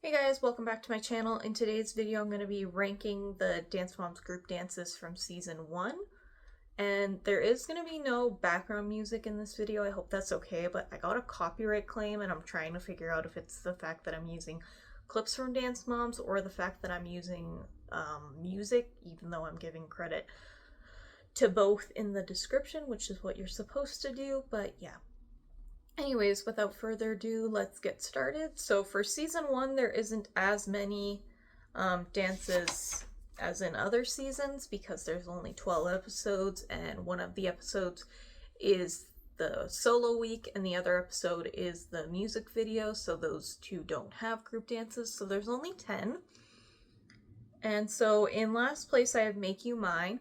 Hey guys, welcome back to my channel. In today's video, I'm going to be ranking the Dance Moms group dances from season 1. And there is going to be no background music in this video. I hope that's okay, but I got a copyright claim and I'm trying to figure out if it's the fact that I'm using clips from Dance Moms or the fact that I'm using music, even though I'm giving credit to both in the description, which is what you're supposed to do, but yeah. Anyways, without further ado, let's get started. So for season 1, there isn't as many dances as in other seasons because there's only 12 episodes and one of the episodes is the solo week and the other episode is the music video, so those two don't have group dances, so there's only 10. And so in last place I have Make You Mine.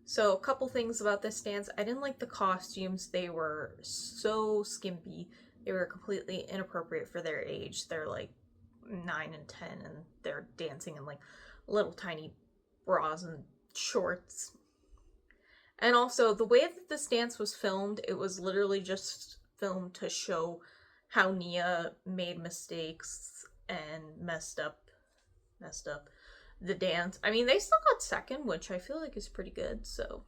So a couple things about this dance. I didn't like the costumes. They were so skimpy. They were completely inappropriate for their age. They're like 9 and 10 and they're dancing in like little tiny bras and shorts. And also the way that this dance was filmed, it was literally just filmed to show how Nia made mistakes and messed up the dance. I mean, they still got second, which I feel like is pretty good, so.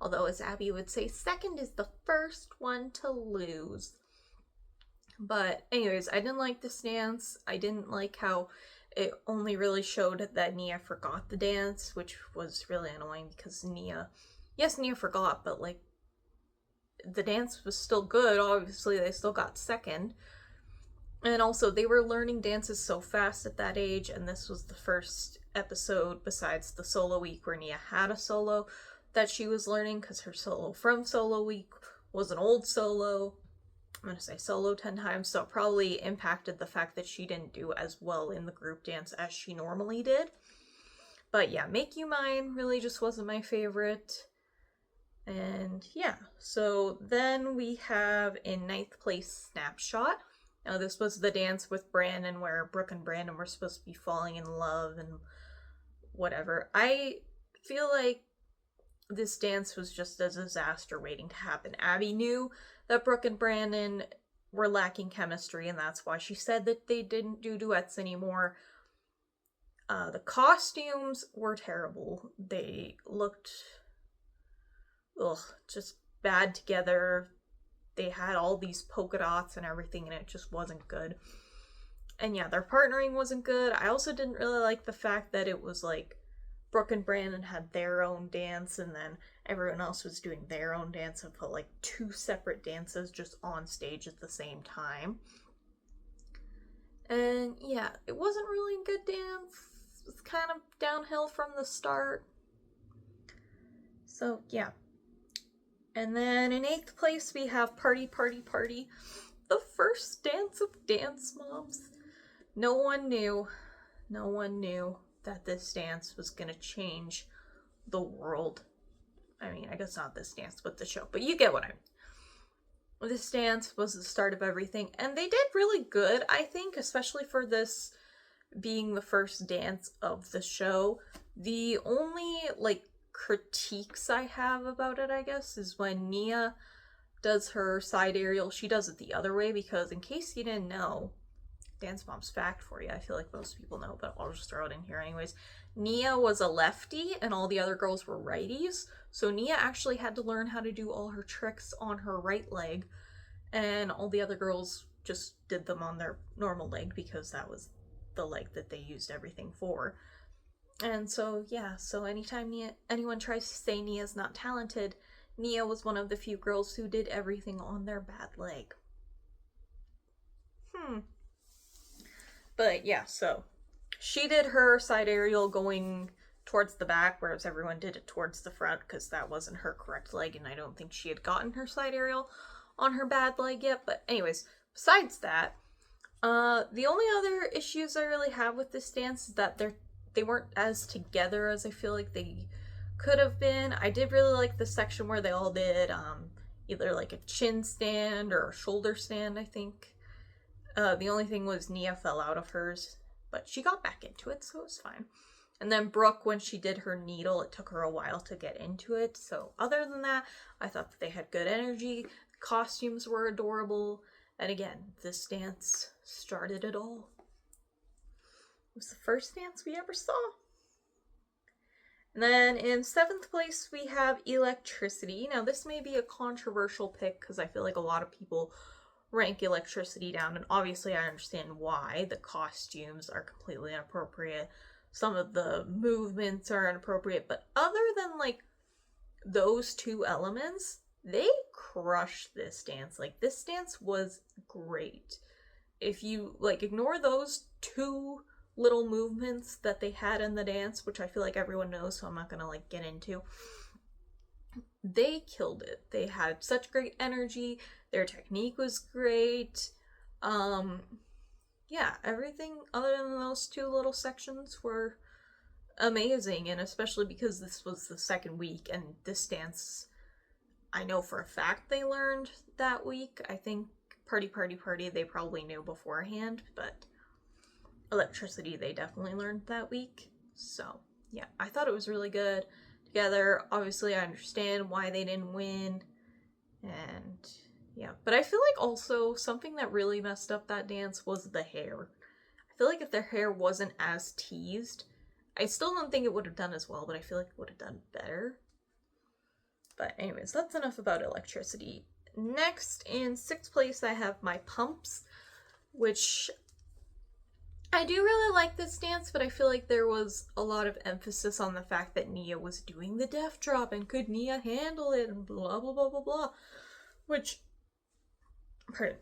Although, as Abby would say, second is the first one to lose. But anyways, I didn't like this dance. I didn't like how it only really showed that Nia forgot the dance, which was really annoying because Nia forgot, but like, the dance was still good. Obviously, they still got second. And also, they were learning dances so fast at that age, and this was the first episode, besides the solo week, where Nia had a solo that she was learning, because her solo from solo week was an old solo. I'm going to say solo 10 times, so it probably impacted the fact that she didn't do as well in the group dance as she normally did. But yeah, Make You Mine really just wasn't my favorite. And yeah, so then we have in 9th place Snapshot. Now, this was the dance with Brandon where Brooke and Brandon were supposed to be falling in love and whatever. I feel like this dance was just a disaster waiting to happen. Abby knew that Brooke and Brandon were lacking chemistry, and that's why she said that they didn't do duets anymore. The costumes were terrible. They looked, just bad together. They had all these polka dots and everything, and it just wasn't good. And yeah, their partnering wasn't good. I also didn't really like the fact that it was like Brooke and Brandon had their own dance, and then everyone else was doing their own dance, and put like 2 separate dances just on stage at the same time. And yeah, it wasn't really a good dance. It was kind of downhill from the start. So yeah. And then in 8th place, we have Party, Party, Party, the first dance of Dance Moms. No one knew that this dance was going to change the world. I mean, I guess not this dance, but the show. But you get what I mean. This dance was the start of everything. And they did really good, I think, especially for this being the first dance of the show. The only, critiques I have about it, I guess, is when Nia does her side aerial, she does it the other way, because in case you didn't know, Dance Mom's fact for you, I feel like most people know, but I'll just throw it in here anyways. Nia was a lefty and all the other girls were righties, so Nia actually had to learn how to do all her tricks on her right leg, and all the other girls just did them on their normal leg because that was the leg that they used everything for. And so, yeah, so anytime anyone tries to say Nia's not talented, Nia was one of the few girls who did everything on their bad leg. But yeah, so she did her side aerial going towards the back, whereas everyone did it towards the front because that wasn't her correct leg, and I don't think she had gotten her side aerial on her bad leg yet. But anyways, besides that, the only other issues I really have with this dance is that they weren't as together as I feel like they could have been. I did really like the section where they all did either like a chin stand or a shoulder stand, I think. The only thing was Nia fell out of hers, but she got back into it, so it was fine. And then Brooke, when she did her needle, it took her a while to get into it. So other than that, I thought that they had good energy. The costumes were adorable. And again, this dance started it all. It was the first dance we ever saw. And then in 7th place, we have Electricity. Now, this may be a controversial pick because I feel like a lot of people rank Electricity down, and obviously I understand why. The costumes are completely inappropriate. Some of the movements are inappropriate, but other than like those two elements, they crushed this dance. Like, this dance was great. If you like ignore those two little movements that they had in the dance, which I feel like everyone knows, so I'm not gonna like get into, they killed it. They had such great energy. Their technique was great. Yeah, everything other than those two little sections were amazing, and especially because this was the second week, and this dance, I know for a fact they learned that week. I think Party Party Party they probably knew beforehand, but Electricity they definitely learned that week. So yeah, I thought it was really good together. Obviously I understand why they didn't win, and yeah, but I feel like also something that really messed up that dance was the hair. I feel like if their hair wasn't as teased, I still don't think it would have done as well, but I feel like it would have done better. But anyways, that's enough about Electricity. Next, in 6th place, I have My Pumps, which I do really like this dance, but I feel like there was a lot of emphasis on the fact that Nia was doing the death drop, and could Nia handle it, and blah blah blah blah blah. Which, pardon,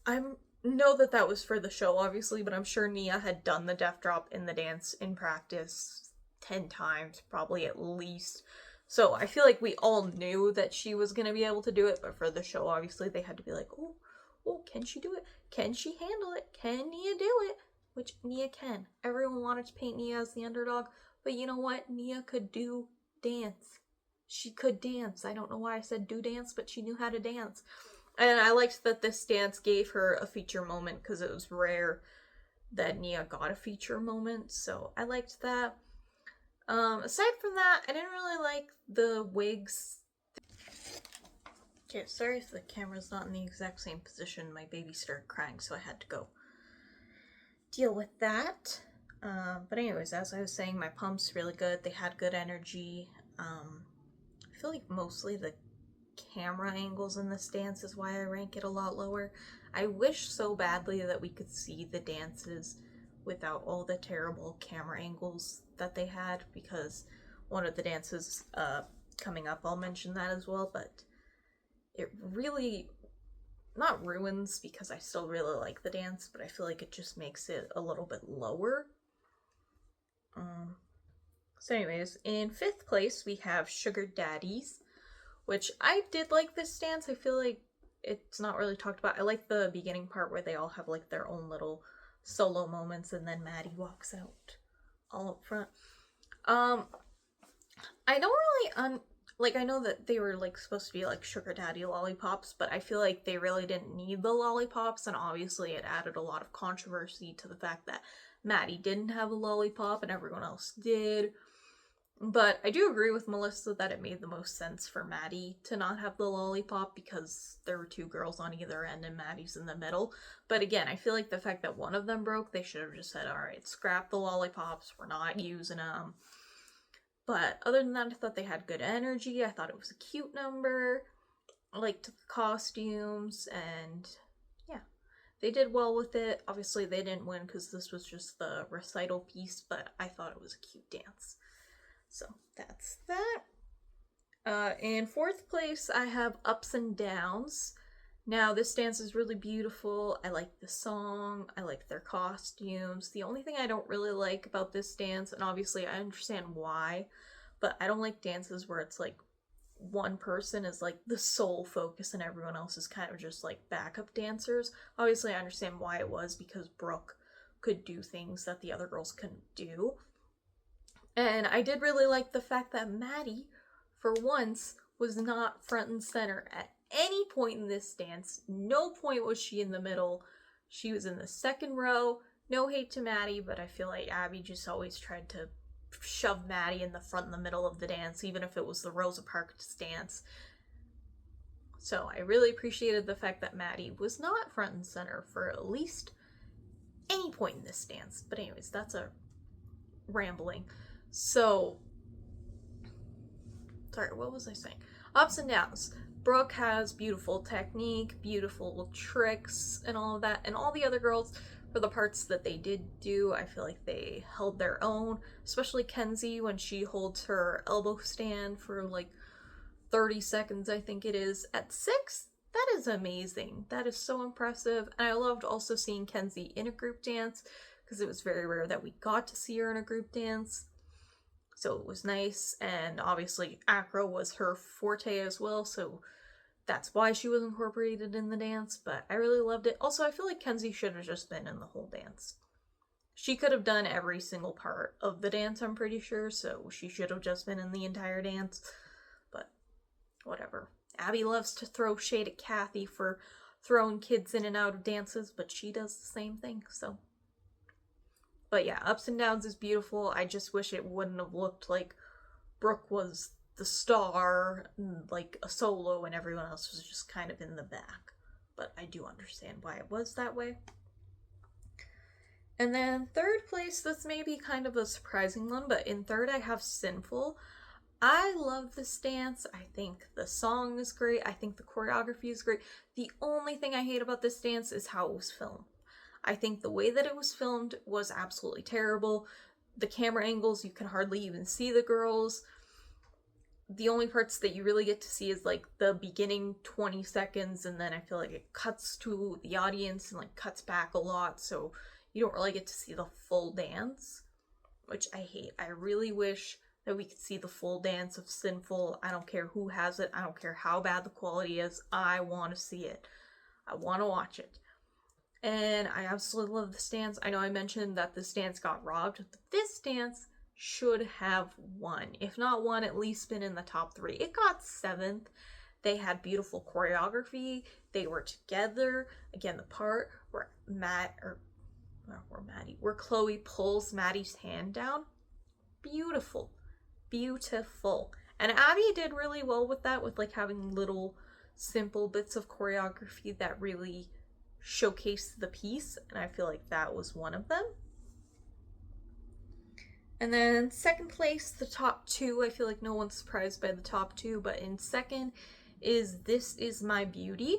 I know that that was for the show, obviously, but I'm sure Nia had done the death drop in the dance in practice 10 times, probably at least. So I feel like we all knew that she was going to be able to do it, but for the show, obviously, they had to be like, oh, can she do it? Can she handle it? Can Nia do it? Which Nia can. Everyone wanted to paint Nia as the underdog, but you know what? Nia could do dance. She could dance. I don't know why I said do dance, but she knew how to dance. And I liked that this dance gave her a feature moment because it was rare that Nia got a feature moment, so I liked that. Aside from that, I didn't really like the wigs. Okay, sorry if the camera's not in the exact same position. My baby started crying, so I had to go deal with that. But anyways, as I was saying, My Pumps really good. They had good energy. I feel like mostly the camera angles in this dance is why I rank it a lot lower. I wish so badly that we could see the dances without all the terrible camera angles that they had, because one of the dances coming up, I'll mention that as well, but it really, not ruins, because I still really like the dance, but I feel like it just makes it a little bit lower. So anyways, in 5th place we have Sugar Daddies, which I did like this dance. I feel like it's not really talked about. I like the beginning part where they all have like their own little solo moments, and then Maddie walks out all up front. I don't really like, I know that they were like supposed to be like sugar daddy lollipops, but I feel like they really didn't need the lollipops, and obviously it added a lot of controversy to the fact that Maddie didn't have a lollipop and everyone else did. But I do agree with Melissa that it made the most sense for Maddie to not have the lollipop, because there were two girls on either end and Maddie's in the middle. But again, I feel like the fact that one of them broke, they should have just said, alright, scrap the lollipops, we're not using them. But other than that, I thought they had good energy. I thought it was a cute number. I liked the costumes, and yeah, they did well with it. Obviously, they didn't win because this was just the recital piece, but I thought it was a cute dance. So that's that. In 4th place, I have Ups and Downs. Now, this dance is really beautiful. I like the song. I like their costumes. The only thing I don't really like about this dance, and obviously I understand why, but I don't like dances where it's like one person is like the sole focus and everyone else is kind of just like backup dancers. Obviously I understand why it was, because Brooke could do things that the other girls couldn't do. And I did really like the fact that Maddie, for once, was not front and center at any point in this dance. No point was she in the middle. She was in the second row. No hate to Maddie, but I feel like Abby just always tried to shove Maddie in the front and the middle of the dance, even if it was the Rosa Parks dance. So I really appreciated the fact that Maddie was not front and center for at least any point in this dance. But anyways, that's a rambling. So, sorry, what was I saying? Ups and downs. Brooke has beautiful technique, beautiful tricks, and all of that. And all the other girls, for the parts that they did do, I feel like they held their own. Especially Kenzie when she holds her elbow stand for like 30 seconds, I think it is, at 6. That is amazing. That is so impressive. And I loved also seeing Kenzie in a group dance because it was very rare that we got to see her in a group dance. So it was nice. And obviously acro was her forte as well, so that's why she was incorporated in the dance, but I really loved it. Also, I feel like Kenzie should have just been in the whole dance. She could have done every single part of the dance, I'm pretty sure, so she should have just been in the entire dance. But whatever. Abby loves to throw shade at Kathy for throwing kids in and out of dances, but she does the same thing, so. But yeah, Ups and Downs is beautiful. I just wish it wouldn't have looked like Brooke was the star, like a solo, and everyone else was just kind of in the back. But I do understand why it was that way. And then third place, this may be kind of a surprising one, but in third I have Sinful. I love this dance. I think the song is great. I think the choreography is great. The only thing I hate about this dance is how it was filmed. I think the way that it was filmed was absolutely terrible. The camera angles, you can hardly even see the girls. The only parts that you really get to see is like the beginning 20 seconds, and then I feel like it cuts to the audience and like cuts back a lot, so you don't really get to see the full dance, which I hate. I really wish that we could see the full dance of Sinful. I don't care who has it. I don't care how bad the quality is. I want to see it. I want to watch it. And I absolutely love this dance. I know I mentioned that this dance got robbed, but this dance should have won. If not won, at least been in the top 3. It got 7th. They had beautiful choreography. They were together. Again, the part where where Chloe pulls Maddie's hand down. Beautiful. Beautiful. And Abby did really well with that, with like having little simple bits of choreography that really showcased the piece, and I feel like that was one of them. And then second place, the top 2, I feel like no one's surprised by the top 2, but in second is This Is My Beauty,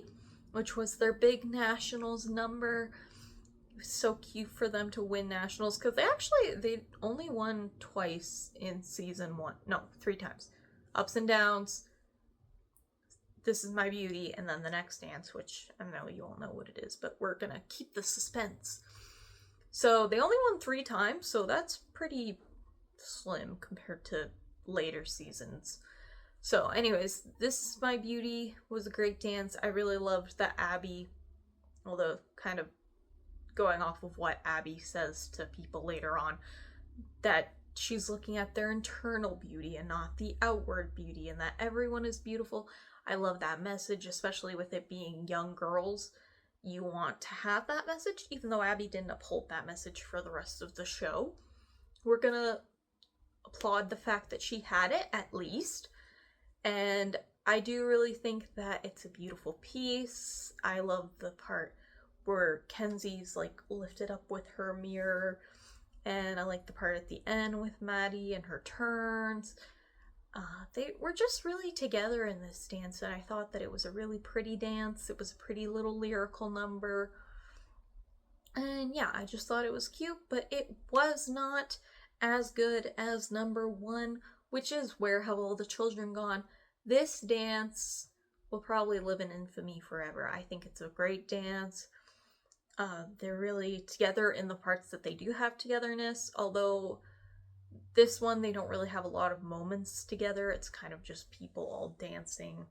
which was their big nationals number. It was so cute for them to win nationals, because they only won twice in season 1. No, 3 times. Ups and Downs, This Is My Beauty, and then the next dance, which I know you all know what it is, but we're gonna keep the suspense. So they only won 3 times, so that's pretty slim compared to later seasons. So anyways, This Is My Beauty was a great dance. I really loved that Abby, although kind of going off of what Abby says to people later on, that she's looking at their internal beauty and not the outward beauty, and that everyone is beautiful. I love that message, especially with it being young girls. You want to have that message, even though Abby didn't uphold that message for the rest of the show. We're gonna applaud the fact that she had it, at least. And I do really think that it's a beautiful piece. I love the part where Kenzie's like lifted up with her mirror, and I like the part at the end with Maddie and her turns. They were just really together in this dance, and I thought that it was a really pretty dance. It was a pretty little lyrical number. And yeah, I just thought it was cute, but it was not as good as number 1, which is Where Have All the Children Gone? This dance will probably live in infamy forever. I think it's a great dance. They're really together in the parts that they do have togetherness, although this one, they don't really have a lot of moments together. It's kind of just people all dancing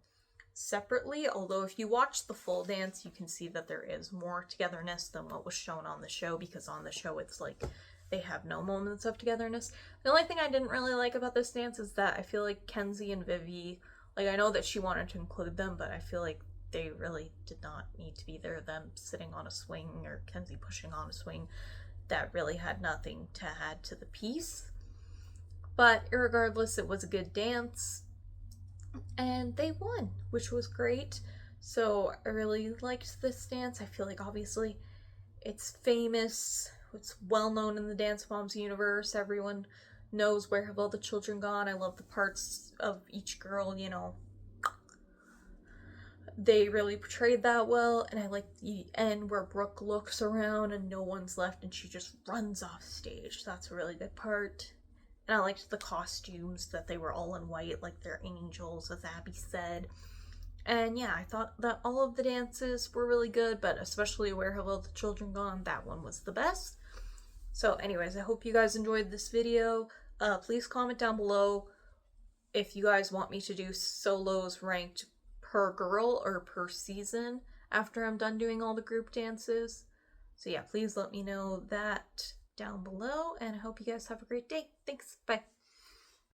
separately. Although if you watch the full dance, you can see that there is more togetherness than what was shown on the show, because on the show it's like they have no moments of togetherness. The only thing I didn't really like about this dance is that I feel like Kenzie and Vivi, like I know that she wanted to include them, but I feel like they really did not need to be there. Them sitting on a swing or Kenzie pushing on a swing, that really had nothing to add to the piece. But regardless, it was a good dance, and they won, which was great. So I really liked this dance. I feel like obviously it's famous, it's well known in the Dance Moms universe. Everyone knows Where Have All the Children Gone. I love the parts of each girl, you know, they really portrayed that well. And I like the end where Brooke looks around and no one's left and she just runs off stage. That's a really good part. And I liked the costumes, that they were all in white like they're angels, as Abby said. And yeah, I thought that all of the dances were really good, but especially Where Have All the Children Gone, that one was the best. So anyways, I hope you guys enjoyed this video. Please comment down below if you guys want me to do solos ranked per girl or per season after I'm done doing all the group dances. So yeah, please let me know that down below, and I hope you guys have a great day. Thanks, bye.